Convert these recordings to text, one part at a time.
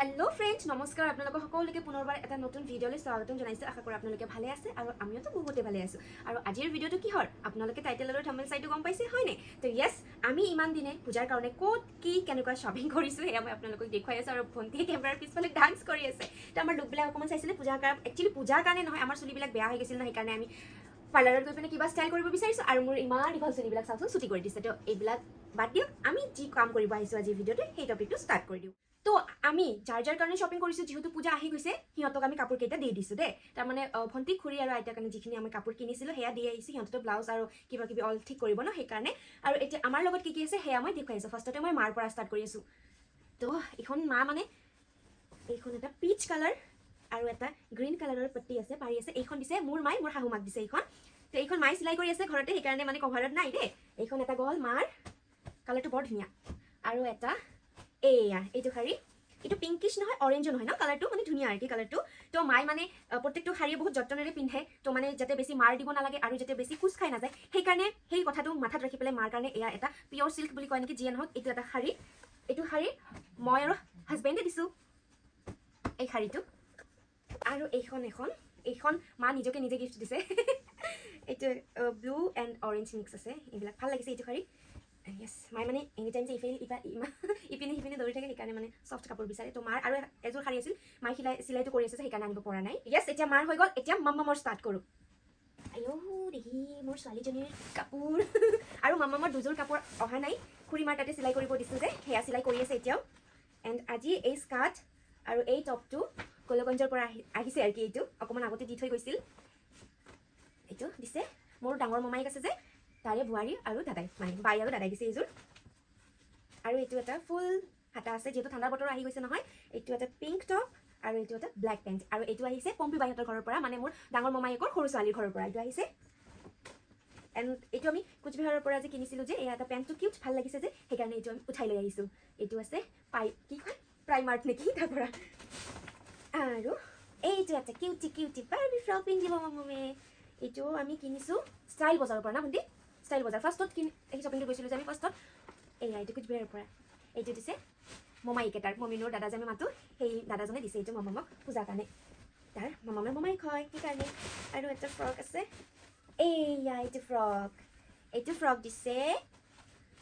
Hello friends नमस्कार আপোনালোক সকলোকে পুনৰবাৰ এটা নতুন ভিডিঅলৈ স্বাগতম জনাইছো আশা কৰো আপোনালোকে ভালে আছে আৰু আমিও তো বহুতে ভালে আছো আৰু আজিৰ ভিডিঅটো কি হৰ আপোনালোকে টাইটেল আৰু থাম্বনেল চাইটো গম পাইছে হয় নে তো ইয়েস আমি ইমান দিনে পূজাৰ কাৰণে কোট কি কেনেকুৱা শপিং কৰিছো হেয়া মই আপোনালোকক দেখুৱাই আছো আৰু ভন্টিয়ে কেমেৰাৰ পিছফালে ডান্স কৰি আছে তো আমাৰ লুকবিলাক অকমান চাইছিলে পূজাৰ কাৰণে একচুয়ালি পূজাৰ কাৰণে নহয় আমাৰ চুলিবিলাক বেয়া হৈ গৈছিল না সেইকাৰণে আমি পাৰ্লাৰত গৈ পিনে কিবা ষ্টাইল কৰিব বিচাৰিছো আৰু মোৰ ইমান দীঘল চুলিবিলাক চাওকচোন ছুটি কৰি দিছে তো এইবিলাক বাদ দিয়ক আমি যি কাম কৰিব আহিছো আজি ভিডিঅ'তে সেই টপিকটো ষ্টাৰ্ট কৰি দিওঁ তো আমি যাৰ কাৰণে শ্বপিং কৰিছো যেহেতু পূজা আহি গৈছে সিহঁতক আমি কাপোৰ কেইটা দি দিছো দে তাৰ মানে ভন্টি খুৰী আৰু আইতাৰ কাৰণে যিখিনি আমি কাপোৰ কিনিছিলো সেয়া দি আহিছো সিহঁতটো ব্লাউজ আৰু কিবা কিবি অল ঠিক কৰিব ন সেইকাৰণে আৰু এতিয়া আমাৰ লগত কি আছে সেয়া মই দেখুৱাইছো ফাৰ্ষ্টতে মই মাৰ পৰা ষ্টাৰ্ট কৰি আছো তো এইখন মা মানে এইখন এটা পিচ কালাৰ আৰু এটা গ্ৰীণ কালাৰৰ পট্টি আছে পাৰি আছে এইখন দিছে মোৰ মাই মোৰ শাহু মাক দিছে এইখন তো এইখন মাই চিলাই কৰি আছে ঘৰতে সেইকাৰণে মানে কভাৰত নাই দে এইখন এটা গ'ল মাৰ কালাৰটো বৰ ধুনীয়া আৰু এটা এয়া এইটো শাৰী এইটো পিংকিশ নহয় অৰেঞ্জো নহয় ন কালাৰটো মানে ধুনীয়া আৰু কি কালাৰটো তো মাই মানে প্ৰত্যেকটো শাৰী বহুত যত্নেৰে পিন্ধে তো মানে যাতে বেছি মাৰ দিব নালাগে আৰু যাতে বেছি কোচ খাই নাযায় সেইকাৰণে সেই কথাটো মাথাত ৰাখি পেলাই মাৰ কাৰণে এয়া এটা পিয়ৰ চিল্ক বুলি কয় নেকি যিয়ে নহওক এইটো এটা শাৰী এইটো শাৰী মই আৰু হাজবেণ্ডে দিছোঁ এই শাৰীটো আৰু এইখন মা নিজকে নিজে গিফ্ট দিছে এইটো ব্লু এণ্ড অৰেঞ্জ মিক্স আছে এইবিলাক ভাল লাগিছে এইটো শাৰী ইয়েছ মাই মানে এনি টাইম যে ইপিনে সিপিনে দৌৰি থাকে সেইকাৰণে মানে চফ্ট কাপোৰ বিচাৰে তো মাৰ আৰু এযোৰ শাৰী আছিল মাই চিলাইটো কৰি আছে সেইকাৰণে আনিব পৰা নাই ইয়েছ এতিয়া মাৰ হৈ গ'ল এতিয়া মাম্মামৰ ষ্টাৰ্ট কৰোঁ আইঅ' দেহি মোৰ ছোৱালীজনীৰ কাপোৰ আৰু মাম্মামৰ দুযোৰ কাপোৰ অহা নাই খুৰী মাৰ তাতে চিলাই কৰিব দিছোঁ যে সেয়া চিলাই কৰি আছে এতিয়াও এণ্ড আজি এই স্কাৰ্ট আৰু এই টপটো কলগঞ্জৰ পৰা আহিছে আৰু কি এইটো অকণমান আগতে দি থৈ গৈছিল এইটো দিছে মোৰ ডাঙৰ মামাইক আছে যে তাৰে বোৱাৰী আৰু দাদাই মানে বাই আৰু দাদাই দিছে এইযোৰ আৰু এইটো এটা ফুল হাতা আছে যিহেতু ঠাণ্ডা বতৰ আহি গৈছে নহয় এইটো এটা পিংক টপ আৰু এইটো এটা ব্লেক পেণ্ট আৰু এইটো আহিছে পম্পী বাইহঁতৰ ঘৰৰ পৰা মানে মোৰ ডাঙৰ মামায়েকৰ সৰু ছোৱালীৰ ঘৰৰ পৰা এইটো আহিছে এণ্ড এইটো আমি কোচবিহাৰৰ পৰা যে কিনিছিলোঁ যে এয়া এটা পেণ্টটো কিউট ভাল লাগিছে যে সেইকাৰণে এইটো আমি উঠাই লৈ আহিছোঁ এইটো আছে কি কয় প্ৰাইমাৰ্ট নেকি তাৰ পৰা আৰু এইটো এটা কিউটি বাৰ্বি ফ্ৰক পিন্ধিব মামে এইটো আমি কিনিছোঁ ষ্টাইল বজাৰৰ পৰা না ভণ্টি ষ্টাইল বজাৰ ফাৰ্ষ্টত এই শ্বপিংটো গৈছিলোঁ যে আমি ফাৰ্ষ্টত এয়া এইটো কোচবিহাৰৰ পৰা এইটো দিছে মমাইক এটাৰ মমিনৰ দাদা যে আমি মাতোঁ সেই দাদাজনে দিছে এইটো মামামক পূজাৰ কাৰণে তাৰ মামামৰ মমাইক হয় সেইকাৰণে আৰু এটা ফ্ৰক আছে এয়া এইটো ফ্ৰক দিছে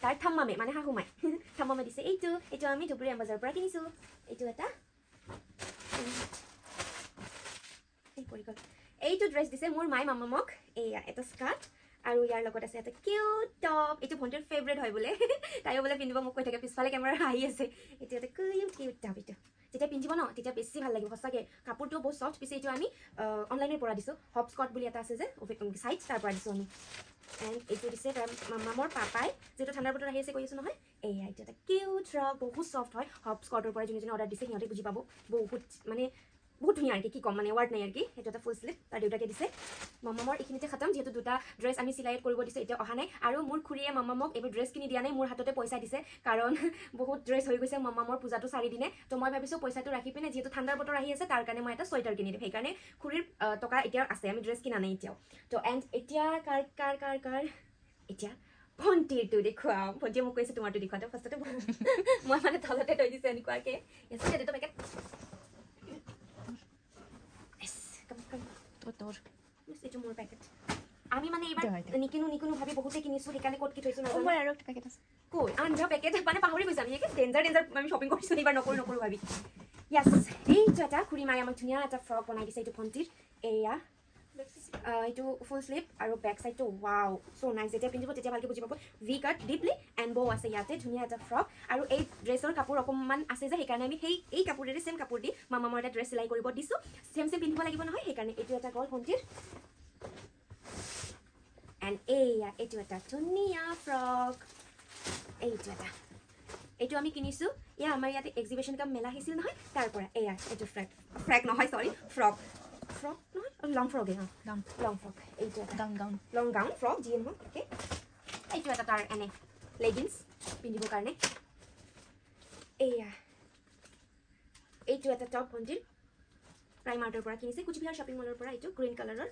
তাৰ থাম্মামে মানে শাহুমাই থাম্মামে দিছে এইটো আমি ধুবুৰী এম্বাজাৰৰ পৰা কিনিছোঁ এইটো এটা এইটো ড্ৰেছ দিছে মোৰ মাই মামামক এয়া এটা স্কাৰ্ট আৰু ইয়াৰ লগত আছে এটা কিউট টপ এইটো ভণ্টিৰ ফেভৰেট হয় বোলে তাইও বোলে পিন্ধিব মোক কৈ থাকে পিছফালে কেমেৰা আহি আছে এইটো এটা কিউট টপ এইটো যেতিয়া পিন্ধিব ন তেতিয়া বেছি ভাল লাগিব সঁচাকৈ কাপোৰটো বহুত চফ্ট পিছে এইটো আমি অনলাইনৰ পৰা দিছোঁ হপ স্কট বুলি এটা আছে যে চাইট তাৰ পৰা দিছোঁ আমি এণ্ড এইটো দিছে তাৰ মামামৰ পাপাই যিহেতু ঠাণ্ডাৰ বতৰ আহি আছে কৈ আছোঁ নহয় এয়া এইটো এটা কিউট ফ্ৰক বহুত চফ্ট হয় হপ স্কটৰ পৰা যোনে অৰ্ডাৰ দিছে সিহঁতে বুজি পাব বহুত ধুনীয়া আৰু কি ক'ম মানে ৱাৰ্ড নাই আৰু কি সেইটো এটা ফুল শ্লিভ তাৰ দেউতাকে দিছে মামামৰ এইখিনিতে খতম যিহেতু দুটা ড্ৰেছ আমি চিলাই কৰিব দিছোঁ এতিয়া অহা নাই আৰু মোৰ খুৰীয়ে মামামক এইবোৰ ড্ৰেছ কিনি দিয়া নাই মোৰ হাততে পইচা দিছে কাৰণ বহুত ড্ৰেছ হৈ গৈছে মামামৰ পূজাটো 4 দিনে তো মই ভাবিছোঁ পইচাটো ৰাখি পিনে যিহেতু ঠাণ্ডাৰ বতৰ আহি আছে তাৰ কাৰণে মই এটা চুৱেটাৰ কিনি দিম সেইকাৰণে খুৰীৰ টকা এতিয়া আছে আমি ড্ৰেছ কিনা নাই এতিয়াও তো এণ্ড এতিয়া কাৰ এতিয়া ভণ্টিৰটো দেখুৱাম ভণ্টিয়ে মোক কৈছে তোমাৰটো দেখুৱাটো ফাৰ্ষ্টতে মই মানে তলতে থৈ দিছোঁ এনেকুৱাকৈ এইটো পেকেট এইটো মোৰ পেকেট আমি মানে এইবাৰ নিকিনো ভাবি বহুতে কিনিছোঁ সেইকাৰণে ক'ত কি থৈছোঁ নাজানো আৰু একটা পেকেট আছে কৈ আনজা পেকেট মানে পাহৰি গৈছোঁ আমি ডেঞ্জাৰ আমি শ্বপিং কৰিছোঁ এইবাৰ নকৰোঁ ভাবি য়াছ এইটো এটা খুৰী মায়ে আমাক ধুনীয়া এটা ফ্ৰক বনাই দিছে এইটো ভণ্টিৰ এয়া এইটো ফুল শ্লিভ আৰু বেক চাইডটো ৱাও চ' নাইচ যেতিয়া পিন্ধিব তেতিয়া ভালকৈ বুজি পাব ভি কাট ডিপলি এণ্ড বৌ আছে ইয়াতে ধুনীয়া এটা ফ্ৰক আৰু এই ড্ৰেছৰ কাপোৰ অকণমান আছে যে সেইকাৰণে আমি এই কাপোৰেৰে ছেম কাপোৰ দি মামামৰ এটা ড্ৰেছ চিলাই কৰিব দিছোঁ ছেম পিন্ধিব লাগিব নহয় সেইকাৰণে এইটো এটা গ'ল ভণ্টিৰ এণ্ড এইটো এটা ধুনীয়া ফ্ৰক এইটো আমি কিনিছোঁ এয়া আমাৰ ইয়াতে এক্সিবিশ্যন কাম মেলা আহিছিল নহয় তাৰ পৰা এইটো ফ্ৰেক নহয় চৰি ফ্ৰক নহয় লং ফ্ৰকে লং ফ্ৰক এইটো এটা লং গাউন ফ্ৰক যিয়ে নহওক অ'কে এইটো এটা তাৰ এনে লেগিংছ পিন্ধিবৰ কাৰণে এইটো এটা টপ ভণ্টিৰ প্ৰাইমাৰ্টৰ পৰা কিনিছে কোচবিহাৰ শ্বপিং মলৰ পৰা এইটো গ্ৰীণ কালাৰৰ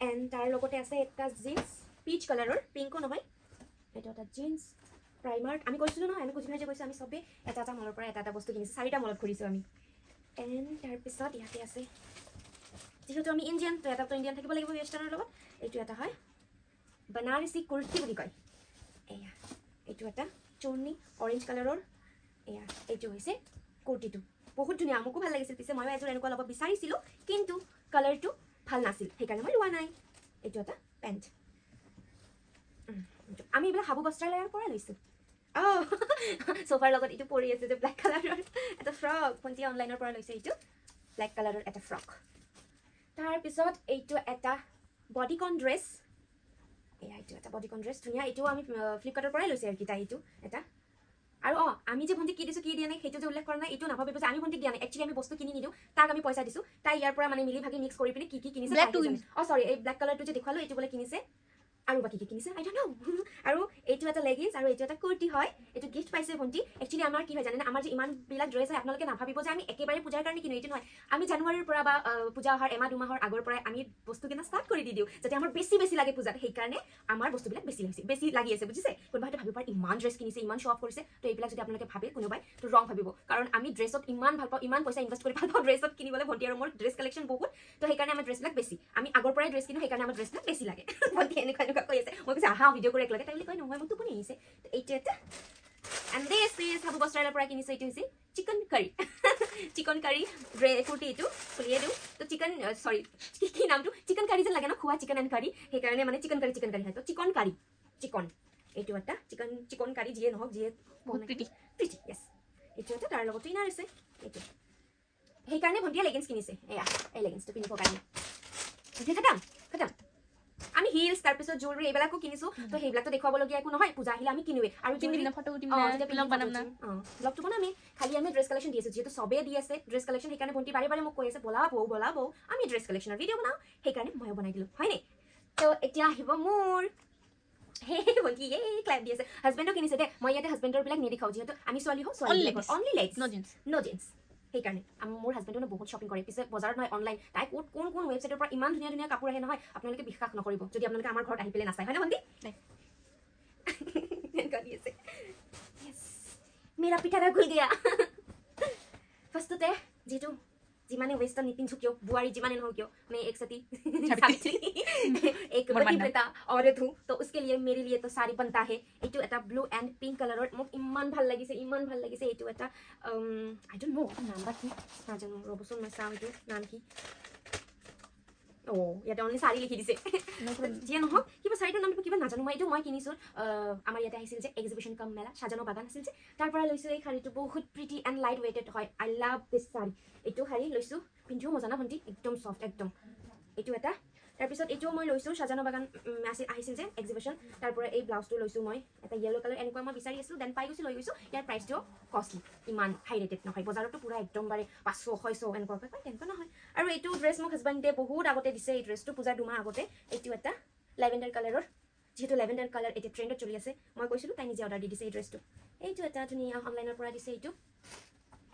এণ্ড তাৰ লগতে আছে এটা জিন্স পিচ কালাৰৰ পিংকো নহয় এইটো এটা জিন্স প্ৰাইমাৰ আমি কৈছিলোঁ নহয়, আমি কোচিঙৰ যে কৈছোঁ আমি চবেই এটা এটা মলৰ পৰা এটা এটা বস্তু কিনিছোঁ, 4টা মলত ঘূৰিছোঁ আমি। এণ্ড তাৰপিছত ইয়াতে আছে, যিহেতু আমি ইণ্ডিয়ান তো এটাতো ইণ্ডিয়ান থাকিব লাগিব ৱেষ্টাৰ্ণৰ লগত। এইটো এটা হয় বনাৰসী কুৰ্তি বুলি কয়। এয়া এইটো এটা চুৰ্ণি অৰেঞ্জ কালাৰৰ। এয়া এইটো হৈছে কুৰ্তিটো, বহুত ধুনীয়া, মোকো ভাল লাগিছিল। পিছে ময়ো এযোৰ এনেকুৱা ল'ব বিচাৰিছিলোঁ, কিন্তু কালাৰটো ভাল নাছিল, সেইকাৰণে মই লোৱা নাই। এইটো এটা পেণ্ট, আমি এইবিলাক হাবু বস্ত্ৰালয়ৰ পৰা লৈছোঁ। চোফাৰ লগত এইটো পৰি আছে যে ব্লেক কালাৰৰ এটা ফ্ৰক, ভণ্টিয়ে অনলাইনৰ পৰা লৈছে। এইটো ব্লেক কালাৰৰ এটা ফ্ৰক। তাৰপিছত এইটো এটা বডিকন ড্ৰেছ। এয়া এইটো এটা বডিকন ড্ৰেছ, ধুনীয়া। এইটোও আমি ফ্লিপকাৰ্টৰ পৰাই লৈছে আৰু তাই এইটো এটা। আৰু আমি যে ভণ্টিক কি দিছোঁ কি দিয়া নাই সেইটো যে উল্লেখ কৰা নাই, এইটো নাভাবিব যে আমি ভণ্টিক দিয়া নাই। একচুৱেলি আমি বস্তু কিনি নিদিওঁ, তাক আমি পইচা দিছোঁ। তাই ইয়াৰ পৰা মানে মিলি ভাগি মিক্স কৰি পিনে কি কিনিছে। চৰি, এই ব্লেক কালাৰটো যে দেখুৱালোঁ এইটো বোলে কিনিছে, আৰু বাকী কি কিনিছে আই ডণ্ট ন'। আৰু এইটো এটা লেগিংছ আৰু এইটো এটা কুৰ্তি হয়, এইটো গিফ্ট পাইছে ভণ্টি। একচুৱেলি আমাৰ কি হয় জানে, আমাৰ যে ইমানবিলাক ড্ৰেছ হয়, আপোনালোকে নাভাবিব যে আমি একেবাৰে পূজাৰ কাৰণে কিনো, এইটো নহয়। আমি জানুৱাৰীৰ পৰা বা পূজা অহাৰ এমাহ দুমাহৰ আগৰ পৰাই আমি বস্তু কিনা ষ্টাৰ্ট কৰি দিওঁ, যাতে আমাৰ বেছি লাগে পূজাত। সেইকাৰণে আমাৰ বস্তুবিলাক বেছি লাগি আছে, বুজিছে। কোনোবা হয়তো ভাবিব পাৰে ইমান ড্ৰেছ কিনিছে, ইমান শ্ব' অফ কৰিছে। তো এইবিলাক যদি আপোনালোকে ভাবে কোনোবাই, তো ৰং ভাবিব, কাৰণ আমি ড্ৰেছত ইমান ভাল পাওঁ, ইমান পইচা ইনভেষ্ট কৰি ভাল পাওঁ ড্ৰেছত কিনিবলৈ। ভণ্টি আৰু মোৰ ড্ৰেছ কালেকশ্যন বহুত, তো সেইকাৰণে আমাৰ ড্ৰেছবিলাক বেছি। আমি আগৰ পৰাই ড্ৰেছ কিনো, সেইকাৰণে আমাৰ ড্ৰেছবিলাক বেছি লাগে। ভণ্টি এনেকুৱা কৈ আছে, মই কৈছোঁ আহা ভিডিঅ' কৰি একেলগে। তাই বুলি কয় নহয়, মোক টোপনি আহিছে। এইটো এটা এণ্ড দিছ ইজ হাবু বস্ত্ৰালয়ৰ পৰা কিনিছোঁ। এইটো হৈছে chicken curry. Chicken curry kurti, এইটো খুলিয়ে দিওঁ। তো চিকেন চৰি কি নামটো, চিকেন কাৰী যেন লাগে ন, খোৱা চিকেন এণ্ড কাৰী, সেইকাৰণে মানে চিকেন কাৰী হয়। তো চিকন কাৰী, চিকন এইটো এটা চিকন কাৰী, যিয়ে নহওক, যিয়ে প্ৰিটি য়েছ। এইটো এটা তাৰ লগতো ইনাৰ আছে। এইটো সেইকাৰণে ভণ্টিয়ে লেগিংছ কিনিছে। এয়া এই লেগিংছটো পিন্ধিবৰ কাৰণে। খতম। আমি হিলছ তাৰপিছত জুৱেলাৰী এইবিলাকো কিনিছোঁ। তো সেইবিলাকতো দেখুৱাবলগীয়া একো নহয়, পূজা আহিলে আমি কিনোৱে। আৰু ব্লগটো বনামেই, খালি আমি ড্ৰেছ কালেকশ্যন দি আছোঁ। যিহেতু চবেই দি আছে ড্ৰেছ কালেকশ্যন, সেইকাৰণে ভণ্টি বাৰে মোক কৈ আছে বলা বৌ আমি ড্ৰেছ কালেকশ্যনৰ ভিডিঅ' বনাওঁ, সেইকাৰণে ময়ো বনাই দিলোঁ, হয়নে। তো এতিয়া আহিব মোৰ ভণ্টি ক্লাইপ দি আছে। হাজবেণ্ডো কিনিছে দেই, মই ইয়াতে হাজবেণ্ডৰ বিলাক নেদেখাওঁ, যিহেতু আমি ছোৱালী হওঁ, অনলি লেগছ ন' জিন্স। সেইকাৰণে মোৰ হাজবেণ্ডে বহুত শ্বপিং কৰে। পিছে বজাৰত নহয়, অনলাইন। তাই কোন ৱেবছাইটৰ পৰা ইমান ধুনীয়া কাপোৰ আহে নহয়, আপোনালোকে বিশ্বাস নকৰিব যদি আপোনালোকে আমাৰ ঘৰত আহি পেলাই নাচায়, হয় ন ভণ্টি। মেৰা পিঠাটা খুলি দিয়া। ফাৰ্ষ্টতে যিহেতু যিমানে ৱেষ্টাৰ্ণ নিপিন্ধো কিয়, বোৱাৰী যিমানে নহওক কিয়, मैं एक सती एक पतिव्रता औरत हूँ, तो उसके लिए मेरे लिए तो साड़ी बनता है। এইটো এটা ব্লু এণ্ড পিংক কালাৰৰ, মোক ইমান ভাল লাগিছে। এইটো এটা আই ডণ্ট ন' নাম বা কি নাজানো, ৰ'বচোন মই চাওঁ এইটো নাম কি। ইয়াতে অনলি শাড়ী লিখি দিছে। যিয়ে নহওক, কিবা শাড়ীটোৰ নামটো কিবা নাজানো মই। এইটো মই কিনিছোঁ, আমাৰ ইয়াতে আহিছিল যে এক্সিবিশ্যন কাম মেলা, সাজানো বাগান আছিল যে, তাৰ পৰা লৈছোঁ এই শাড়ীটো। বহুত প্ৰিটি এণ্ড লাইট ৱেইটেড হয়। আই লাভ দিছ শাড়ী। এইটো শাড়ী লৈছোঁ, পিন্ধিও মজা না ভণ্টি, একদম চফ্ট একদম। এইটো এটা, তাৰপিছত এইটোও মই লৈছোঁ, সাজানো বাগান আহিছিল যে এক্সিবিশ্যন, তাৰ পৰা এই ব্লাউজটো লৈছোঁ মই। এটা য়েল্ল' কালাৰ এনেকুৱা মই বিচাৰি আছিলোঁ, দেন পাই গৈছোঁ, লৈ গৈছোঁ। ইয়াৰ প্ৰাইচটোও কষ্টলি, ইমান হাই ৰেটেড নহয়। বজাৰতো পুৰা একদম বাৰে 500-600 এনেকুৱাকৈ পায়, তেনেকুৱা নহয়। আৰু এইটো ড্ৰেছ মোক হাজবেণ্ডে বহুত আগতে দিছে, এই ড্ৰেছটো পূজাৰ 2 মাহ আগতে। এইটো এটা লেভেণ্ডাৰ কালাৰৰ, যিহেতু লেভেণ্ডাৰ কালাৰ এতিয়া ট্ৰেণ্ডত চলি আছে, মই কৈছিলোঁ তাই নিজে অৰ্ডাৰ দি দিছে এই ড্ৰেছটো। এইটো এটা ধুনীয়া অনলাইনৰ পৰা দিছে এইটো।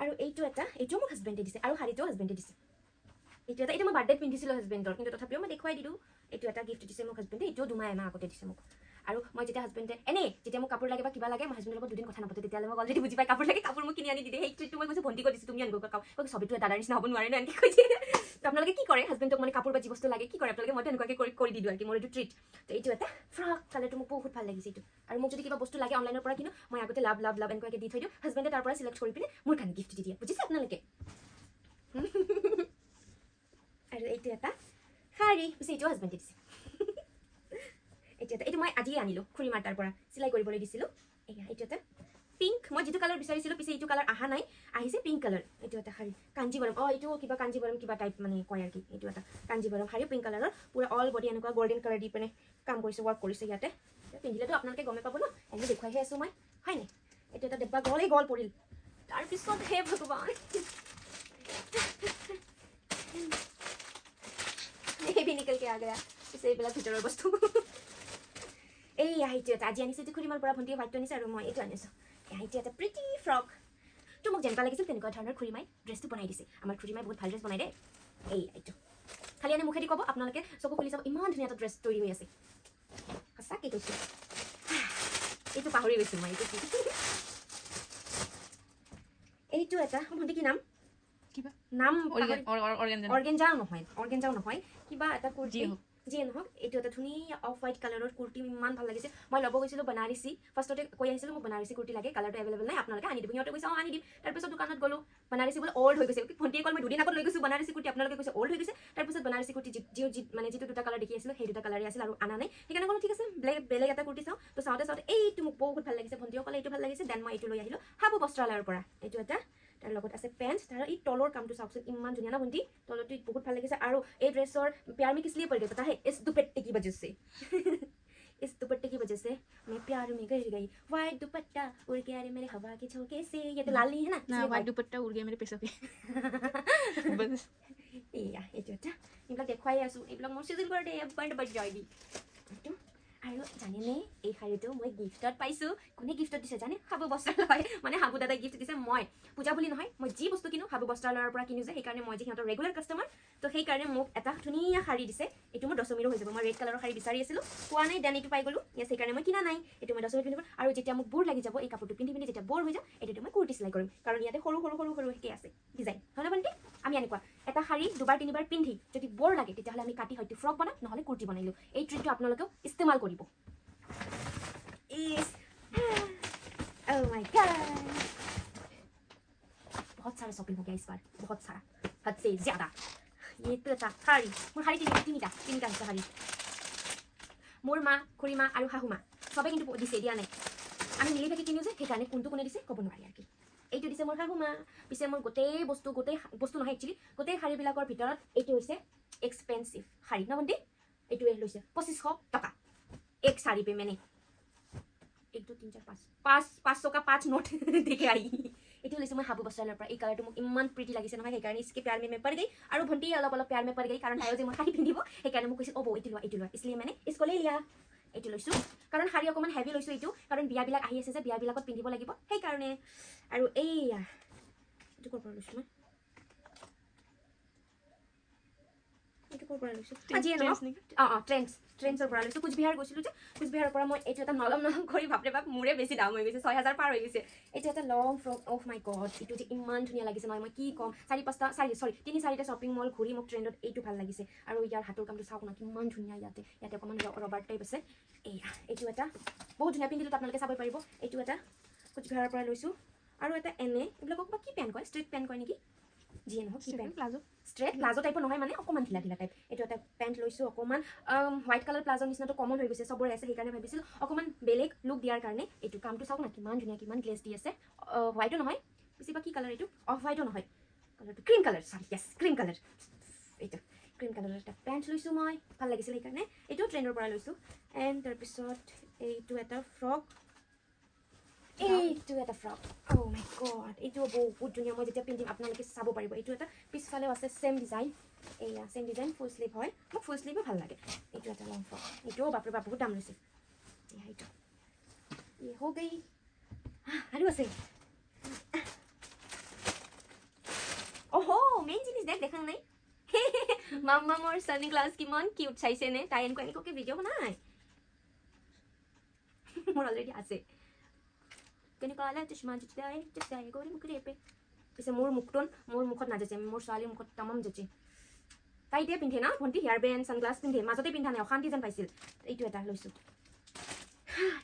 আৰু এইটোও মোক হাজবেণ্ডে দিছে, আৰু শাড়ীটোও হাজবেণ্ডে দিছে। এইটো মই বাৰ্থডেত পিন্ধিছিলোঁ হাজবেণ্ডৰ, কিন্তু তথাপিও মই দেখুৱাই দিলোঁ। এইটো এটা গিফ্ট দিছে মোক হাজবেণ্ডে, এইটোও 2 মাহ এমাহ আগতে দিছে মোক। আৰু মই যেতিয়া হাজবেণ্ডে যেতিয়া মোক কাপোৰ লাগে বা কিবা লাগে, মই হাজবেণ্ডৰ লগত 2 দিন কথা নাপাতো, তেতিয়াহ'লে মই অলৰেডি বুজি পাই কাপোৰ লাগে, কাপোৰ মোক কিনি আনি দি দিয়ে। সেইটো মই কৈছোঁ ভণ্টি কৈ দিছোঁ, তুমি আনিব চবেতো দাদাৰ নিচিনা হ'ব নোৱাৰে ন, এনেকৈ কৈছে। তো আপোনালোকে কি কৰে, হাজবেণ্ডক মানে কাপোৰ বা যি বস্তু লাগে কি কৰে আপোনালোকে, মইতো এনেকুৱাকৈ কৰি দি দিওঁ আৰু কি, মোৰ এইটো ট্ৰিট। তো এইটো এটা ফ্ৰক, কালাৰটো মোক বহুত ভাল লাগিছে এইটো। আৰু মোক যদি কিবা বস্তু লাগে অনলাইনৰ পৰা কিনো, মই আগতে লাভ এনেকুৱাকৈ দি থৈ দিওঁ, হাজবেণ্ডে তাৰ পৰা চিলেক্ট কৰি পিনে মোৰ কাৰণে গিফ্ট দি দিয়ে, বুজিছে আপোনালোকে। আৰু এইটো এটা শাড়ী, পিছে এইটোও হাজবেণ্ডে দিছে। এইটো মই আজিয়ে আনিলোঁ খুৰীমাৰ তাৰ পৰা, চিলাই কৰিবলৈ দিছিলোঁ। এইটো এটা পিংক, মই যিটো কালাৰ বিচাৰিছিলোঁ, পিছে এইটো কালাৰ অহা নাই, আহিছে পিংক কালাৰ। এইটো এটা শাড়ী, কাঞ্জিবৰম, এইটো কিবা কাঞ্জিবৰম কিবা টাইপ মানে কয় আৰু কি। এইটো এটা কাঞ্জিবৰম শাড়ী, পিংক কালাৰৰ, পুৰা অল বডি এনেকুৱা গল্ডেন কালাৰ দি পিনে কাম কৰিছে, ৱৰ্ক কৰিছে ইয়াতে। পিন্ধিলেতো আপোনালোকে গমে পাব ন, এনেই দেখুৱাইহে আছোঁ মই, হয়নে। এইটো এটা ডেব্বা গল পৰিল। তাৰপিছত হে ভগৱান, भी निकल के आ गया। পিছে এইবিলাক ভিতৰৰ বস্তু। এইটো এটা আজি আনিছোঁ, এইটো খুৰীমাৰ পৰা ভণ্টিয়ে হোৱাইটটো আনিছে, আৰু মই এইটো আনিছোঁ। এইটো এটা প্ৰিটি ফ্ৰক। তো মোক যেনেকুৱা লাগিছিল তেনেকুৱা ধৰণৰ খুৰীমাই ড্ৰেছটো বনাই দিছে। আমাৰ খুৰীমাই বহুত ভাল ড্ৰেছ বনাই দেই। এইটো খালি এনে মুখেদি ক'ব, আপোনালোকে চকু খুলি চাব, ইমান ধুনীয়া এটা ড্ৰেছ তৈৰি হৈ আছে, সঁচাকৈ কৈছোঁ। এইটো পাহৰি গৈছোঁ মই এইটো কি এইটো এটা ভণ্টি কি নাম কিবা নাম অৰ্গেনজাও নহয় কিবা এটা কুৰ্তি যিয়ে নহওক এইটো এটা ধুনীয়া অফ হোৱাইট কালাৰৰ কুৰ্তি ইমান ভাল লাগিছে মই ল'ব গৈছিলোঁ বনাৰসী ফাৰ্ষ্টতে কৈ আহিছিলোঁ মোক বনাৰসী কুৰ্তি লাগে কালাৰটো এভেইলেবল নাই আপোনালোকে আনি দিব সিহঁতে কৈছে আনি দিম তাৰপিছত দোকানত গ'লোঁ বনাৰসী বোলে অল্ড হৈ গৈছে ভণ্টিয়ে কল মই দুদিন আগত লৈ গৈছোঁ বনাৰসী কুৰ্তি আপোনালোকে কৈছে অল্ড হৈ গৈছে তাৰপিছত বনাৰসী কুৰ্তি মানে যিটো দুটা কালাৰ দেখি আছিলোঁ সেই দুটা কালাৰে আছিল আৰু আনা নাই সেইকাৰণে ক'লো ঠিক আছে বেলেগ এটা কুৰ্তি চাওঁ তো চাওঁতে এইটো মোক বহুত ভাল লাগিছে ভণ্টিয়ে ক'লে এইটো ভাল লাগিছে দেন মই এইটো লৈ আহিলোঁ হাবু বস্ত্ৰালয়ৰ পৰা এইটো এটা তাৰ লগত আছে পেণ্ট তাৰ এই তলৰ কামটো চাওকচোন ইমান ধুনীয়া না ভণ্টি তলৰটো বহুত ভাল লাগিছে আৰু এই ড্ৰেছৰ प्यार में किस लिए पड़ गया पता है इस दुपट्टे की वजह से इस दुपट्टे की वजह से मैं प्यार में गिर गई वाइट दुपट्टा उड़ के आ रही मेरे हवा के झोंके से ये तो लाल नहीं है ना वाइट दुपट्टा उड़ गया मेरे पैसों पे बस এয়া এইটো এটা এইবিলাক দেখুৱাই আছোঁ এইবিলাক মোৰ চিজন বাৰ্থডে বাৰ্থডে যায়গি আৰু জানেনে এই শাড়ীটো মই গিফ্টত পাইছোঁ কোনে গিফ্টত দিছে জানে হাবু বস্ত্ৰালয় মানে হাবু দাদাই গিফ্ট দিছে মই পূজা বুলি নহয় মই যি বস্তু কিনো হাবু বস্ত্ৰালয়ৰ পৰা কিনো যে সেইকাৰণে মই যে সিহঁতৰ ৰেগুলাৰ কাষ্টমাৰ তো সেইকাৰণে মোক এটা ধুনীয়া শাড়ী দিছে এইটো মোৰ দশমীৰো হৈ যাব মই ৰেড কালাৰৰ শাড়ী বিচাৰি আছিলোঁ পোৱা নাই দেন এইটো পাই গ'লোঁ ইয়াত সেইকাৰণে মই কিনা নাই এইটো মই দশমীত পিন্ধিব আৰু যেতিয়া মোক বোৰ লাগি যাব এই কাপোৰটো পিন্ধি পিন্ধি যেতিয়া বোৰ হৈ যাওঁ এইটো মই কুৰ্তি চিলাই কৰিম কাৰণ ইয়াতে সৰু সৰু সৰু সৰুকৈ আছে ডিজাইন হয় না ভণ্টি আমি এনেকুৱা এটা শাড়ী দুবাৰ তিনিবাৰ পিন্ধি যদি বৰ লাগে তেতিয়াহ'লে আমি কাটি হয়তো ফ্ৰক বনাম নহ'লে কুৰ্তি বনাই লওঁ এই ট্ৰিকটো আপোনালোকেও ইস্তেমাল কৰিব Oh my god बहुत सारा शॉपिंग हो गया इस बार बहुत सारा हद से ज्यादा ये तो था শাড়ী মোৰ শাড়ী তিনিটা আছে শাড়ী মোৰ মা খুৰীমা আৰু শাহুমা চবে কিন্তু দিছে দিয়া নাই আমি মিলি থাকি কিনো যে সেইকাৰণে কোনটো কোনে দিছে ক'ব নোৱাৰি আৰু কি এইটো দিছে মোৰ শাহুমা পিছে মোৰ গোটেই বস্তু নহয় একচুৱেলি গোটেই শাড়ীবিলাকৰ ভিতৰত এইটো হৈছে এক্সপেঞ্চিভ শাড়ী ন ভণ্টি এইটোৱে লৈছে 2500 টকা এক শাড়ী पे मैंने 1 2 3 4 5 500 का 5 नोट देके आई এইটো লৈছোঁ মই হাবু বস্ত্ৰালয়ৰ পৰা এই কালাৰটো মোক ইমান প্ৰিটি লাগিছে নহয় সেইকাৰণে इसके प्यार में मैं पड़ गई আৰু ভণ্টি অলপ প্यार में पड़ गई কাৰণ তাইও যে মোৰ শাড়ী পিন্ধিব সেইকাৰণে মোক কৈছে অ' এইটো লোৱা इसलिए मैंने इसको ले लिया এইটো লৈছোঁ কাৰণ শাড়ী অকণমান হেভি লৈছোঁ এইটো কাৰণ বিয়াবিলাক আহি আছে যে বিয়াবিলাকত পিন্ধিব লাগিব সেইকাৰণে আৰু এইয়া এইটো ক'ৰ পৰা লৈছোঁ মই এইটো ক'ৰ পৰা লৈছোঁ আজিয়ে নহয় ট্ৰেন্ডছৰ পৰা লৈছোঁ কোচবিহাৰ গৈছিলোঁ যে কোচবিহাৰৰ পৰা মই এইটো এটা নলম কৰি বাপৰে বাপ মোৰে বেছি দাম হৈ গৈছে 6000 পাৰ হৈ গৈছে এইটো এটা লং ফ্ৰক অফ মাই গড এইটো যে ইমান ধুনীয়া লাগিছে নহয় মই কি ক'ম 3-4টা শ্বপিং মল ঘূৰি মোক ট্ৰেণ্ডত এইটো ভাল লাগিছে আৰু ইয়াৰ হাতৰ কামটো চাওক না কিমান ধুনীয়া ইয়াতে অকণমান ৰবাৰ টাইপ আছে এইটো এটা বহুত ধুনীয়া পিন্ধিলোঁ আপোনালোকে চাব পাৰিব এইটো এটা কোচবিহাৰৰ পৰা লৈছোঁ আৰু এটা এনে এইবিলাকক বা কি পেণ্ট কয় ষ্ট্ৰেট পেণ্ট কয় নেকি যিয়ে নহওক কি পেণ্ট ষ্ট্ৰেট প্লাজো টাইপৰ নহয় মানে অকণমান ঢিলা টাইপ এইটো এটা পেণ্ট লৈছোঁ অকণমান হোৱাইট কালাৰ প্লাজৰ নিচিনাটো কমন হৈ গৈছে চবৰে আছে সেইকাৰণে ভাবিছিলোঁ অকণমান বেলেগ লুক দিয়াৰ কাৰণে এইটো কামটো চাওক না কিমান ধুনীয়া কিমান গ্লেজ দি আছে হোৱাইটো নহয় বেছিভাগ কি কালাৰ এইটো অফ হোৱাইটো নহয় কালাৰটো ক্ৰীম কালাৰ চৰি য়েছ ক্ৰীম কালাৰ এইটো ক্ৰীম কালাৰৰ এটা পেণ্ট লৈছোঁ মই ভাল লাগিছিল সেইকাৰণে এইটো ট্ৰেণ্ডৰ পৰা লৈছোঁ এণ্ড তাৰপিছত এইটো এটা ফ্ৰক এইটো এটা ফ্ৰক অ' মাই গড এইটো বহুত ধুনীয়া মই যেতিয়া পিন্ধিম আপোনালোকে চাব পাৰিব এইটো এটা পিছফালেও আছে ছেম ডিজাইন এয়া ছেম ডিজাইন ফুল শ্লিভ হয় মোক ফুল শ্লিভো ভাল লাগে এইটো এটা লং ফ্ৰক এইটোও বাপৰে বাপ বহুত দাম লৈছে এয়া এইটো হৈ গৈ আৰু আছে অহ' মেইন জিনিস দেখা নাই মাম্মা মোৰ ছানগ্লাছ কিমান কিউট চাইছেনে তাই এনেকুৱাকৈ ভিডিঅ' বনাই মোৰ অলৰেডি আছে কেনেকুৱা চশমা জুটাই গৌৰী মুখ ৰেপে পিছে মোৰ মুখত নাযাইছে মোৰ ছোৱালীৰ মুখত তামাম যাইছে তাই এতিয়া পিন্ধে না ভণ্টি হেয়াৰ বেণ্ড ছানগ্লাছ পিন্ধে মাজতে পিন্ধা নাই অশান্তি যেন পাইছিল এইটো এটা লৈছোঁ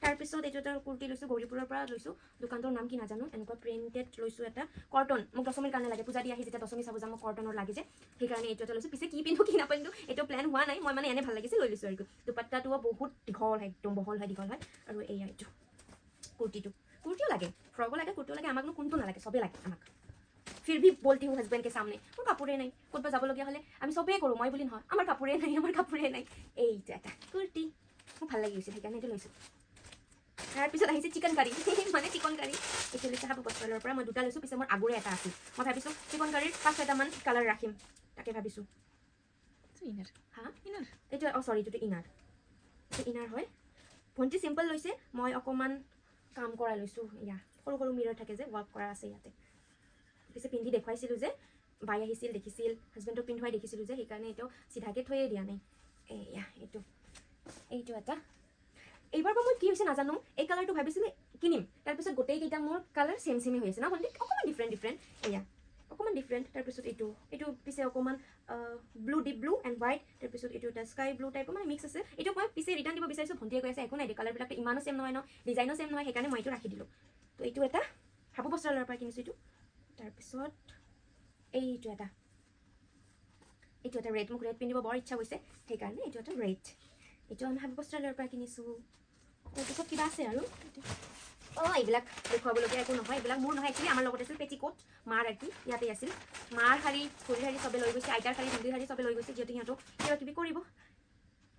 তাৰপিছত এইটো এটা কুৰ্তি লৈছোঁ গৌৰীপুৰৰ পৰা লৈছোঁ দোকানটোৰ নাম কি নাজানো এনেকুৱা প্ৰিণ্টেড লৈছোঁ এটা কটন মোক দশমীৰ কাৰণে লাগে পূজা দি আহি যেতিয়া দশমী চাব যাম মোক কটনৰ লাগে যে সেইকাৰণে এইটো এটা লৈছোঁ পিছে কি পিন্ধো কি নাপিন্ধো এইটো প্লেন হোৱা নাই মই মানে এনে ভাল লাগিছে লৈ লৈছোঁ আৰু দুপাট্টাটোও বহুত দীঘল হয় একদম বহল হয় দীঘল হয় আৰু এয়া এইটো কুৰ্তিও লাগে ফ্ৰকো লাগে কুৰ্তিও লাগে আমাকনো কোনটো নালাগে চবেই লাগে আমাক फिर भी बोलती हूँ हस्बैंड के सामने মোৰ কাপোৰে নাই ক'ৰবাত যাবলগীয়া হ'লে আমি চবেই কৰোঁ মই বুলি নহয় আমাৰ কাপোৰে নাই এইটো এটা কুৰ্তি মোক ভাল লাগি গৈছে সেইকাৰণে এইটো লৈছোঁ তাৰপিছত আহিছে চিকেন কাৰী মানে চিকন কাৰী এইটো লৈছে হাবু বস্ত্ৰালয়ৰ পৰা মই দুটা লৈছোঁ পিছে মোৰ আগৰে এটা আছিল মই ভাবিছোঁ চিকন কাৰীৰ 5-6টামান কালাৰ ৰাখিম তাকে ভাবিছোঁ এইটো চৰি এইটোতো ইনাৰ হয় ভণ্টি চিম্পল লৈছে মই অকণমান কাম কৰা লৈছোঁ এয়া সৰু সৰু মিৰৰ থাকে যে ৱাৰ্ক কৰা আছে ইয়াতে পিছে পিন্ধি দেখুৱাইছিলোঁ যে বাই আহিছিল দেখিছিল হাজবেণ্ডক পিন্ধুৱাই দেখিছিলোঁ যে সেইকাৰণে এইটো চিধাকৈ থৈয়ে দিয়া নাই এয়া এইটো এটা এইবাৰ পৰা মই কি হৈছে নাজানো এই কালাৰটো ভাবিছিলোঁ কিনিম তাৰপিছত গোটেইকেইটা মোৰ কালাৰ ছেম ছেমে হৈ আছে না ভণ্টি অকণমান ডিফাৰেণ্ট এয়া অকণমান ডিফাৰেণ্ট তাৰপিছত এইটো পিছে অকণমান blue deep blue and white তাৰপিছত এইটো এটা স্কাই ব্লু টাইপৰ মানে মিক্স আছে এইটো মই পিছে ৰিটাৰ্ণ দিব বিচাৰিছোঁ ভণ্টিয়ে কৈ আছে একো নাই কালাৰবিলাকটো ইমানো ছেম নহয় ন ডিজাইনো ছেম নহয় সেইকাৰণে মই এইটো ৰাখি দিলোঁ তো এইটো এটা হাবু বস্ত্ৰালয়ৰ পৰা কিনিছোঁ এইটো তাৰপিছত এইটো এটা ৰেড মোক ৰেড পিন্ধিব বৰ ইচ্ছা গৈছে সেইকাৰণে এইটো এটা ৰেড এইটো আমি হাবু বস্ত্ৰালয়ৰ পৰা কিনিছোঁ তাৰপিছত কিবা আছে আৰু এইবিলাক দেখুৱাবলগীয়া একো নহয় এইবিলাক মোৰ নহয় একচুৱেলি আমাৰ লগত আছিল পেটিকোট মাৰ আৰু ইয়াতে আছিল মাৰ শাৰী ভৰিৰ শাৰী চবে লৈ গৈছে আইতাৰ শাৰী ভণ্টিৰ শাৰী চবে লৈ গৈছে যিহেতু সিহঁতক কিবা কিবি কৰিব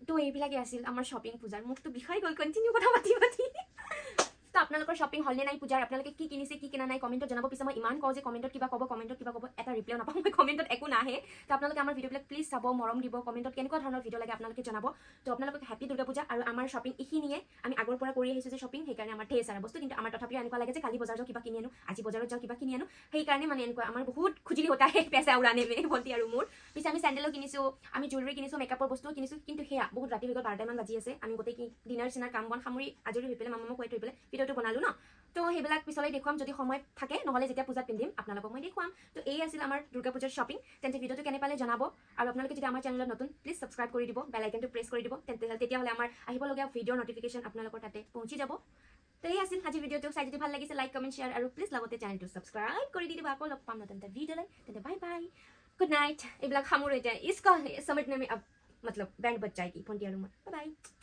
তো এইবিলাকে আছিল আমাৰ শ্বপিং পূজাৰ মোকতো বিষয় গ'ল কণ্টিনিউ কথা পাতি তো আপোনালোকৰ শ্বপিং হ'লনে নাই পূজাৰ আপোনালোকে কি কিনিছে কি কিনা নাই কমেণ্টত জনাব পিছে মই ইমান কওঁ যে কমেণ্টত কিবা ক'ব এটা ৰিপ্লাই নাপাওঁ মই কমেণ্টত একো নাহে তো আপোনালোকে আমাৰ ভিডিঅ'বিলাক প্লিজ চাব মৰম দিব কমেণ্টত কেনেকুৱা ধৰণৰ ভিডিঅ' লাগে আপোনালোকে জনাব তো আপোনালোকক হেপী দুৰ্গা পূজা আৰু আমাৰ শ্বপিং এইখিনিয়ে আমি আগৰ পৰা কৰি আহিছোঁ যে শ্বপিং সেইকাৰণে আমাৰ ঢেৰ সাৰা বস্তু কিন্তু আমাৰ তথাপিও এনেকুৱা লাগে যে কালি বজাৰ যাওঁ কিবা কিনি আনো আজি বজাৰত যাওঁ কিবা কিনি আনো সেইকাৰণে মানে এনেকুৱা আমাৰ বহুত খুজিলি হতা হে পেচা উৰানে মে ভণ্টি আৰু মোৰ পিছে আমি চেণ্ডেলো কিনিছোঁ আমি জুৱেলাৰী কিনিছোঁ মেকআপৰ বস্তুও কিনিছোঁ কিন্তু সেয়া বহুত ৰাতি হৈ গ'ল 12টামান বাজি আছে আমি গোটেই ডিনাৰ চিনাৰ কাম বন সামৰি আজৰি হৈ পেলাই মামাক খুৱাই থৈ পেলাই ভিডিঅ'টো বনালোঁ ন তো সেইবিলাক পিছলৈ দেখুৱাম যদি সময় থাকে নহ'লে যেতিয়া পূজাত পিন্ধিম আপোনালোকক মই দেখুৱাম তো এই আছিল আমাৰ দুৰ্গা পূজাৰ শ্বপিং তেন্তে ভিডিঅ'টো কেনে পালে জনাব আৰু আপোনালোকে যদি আমাৰ চেনেলত নতুন প্লিজ ছাবস্ক্ৰাইব কৰি দিব বেল আইকনটো প্ৰেছ কৰি দিব তেতিয়াহ'লে আমাৰ আহিবলগীয়া ভিডিঅ'ৰ নটিফিকেশ্যন আপোনালোকৰ তাতে পहुঁচি যাব তো এই আছিল আজি ভিডিঅ'টো চাই যদি ভাল লাগিছে লাইক কমেণ্ট শ্বেয়াৰ আৰু প্লিজ লগতে চেনেলটো ছাবস্ক্ৰাইব কৰি দি দিব আকৌ লগ পাম নতুন এটা ভিডিঅ'লৈ তেন্তে বাই বাই গুড নাইট এইবিলাক সামৰো এতিয়া ইছকা সমজনে মে আব मतलब बैंड बज जाएगी भंटी और बाय बाय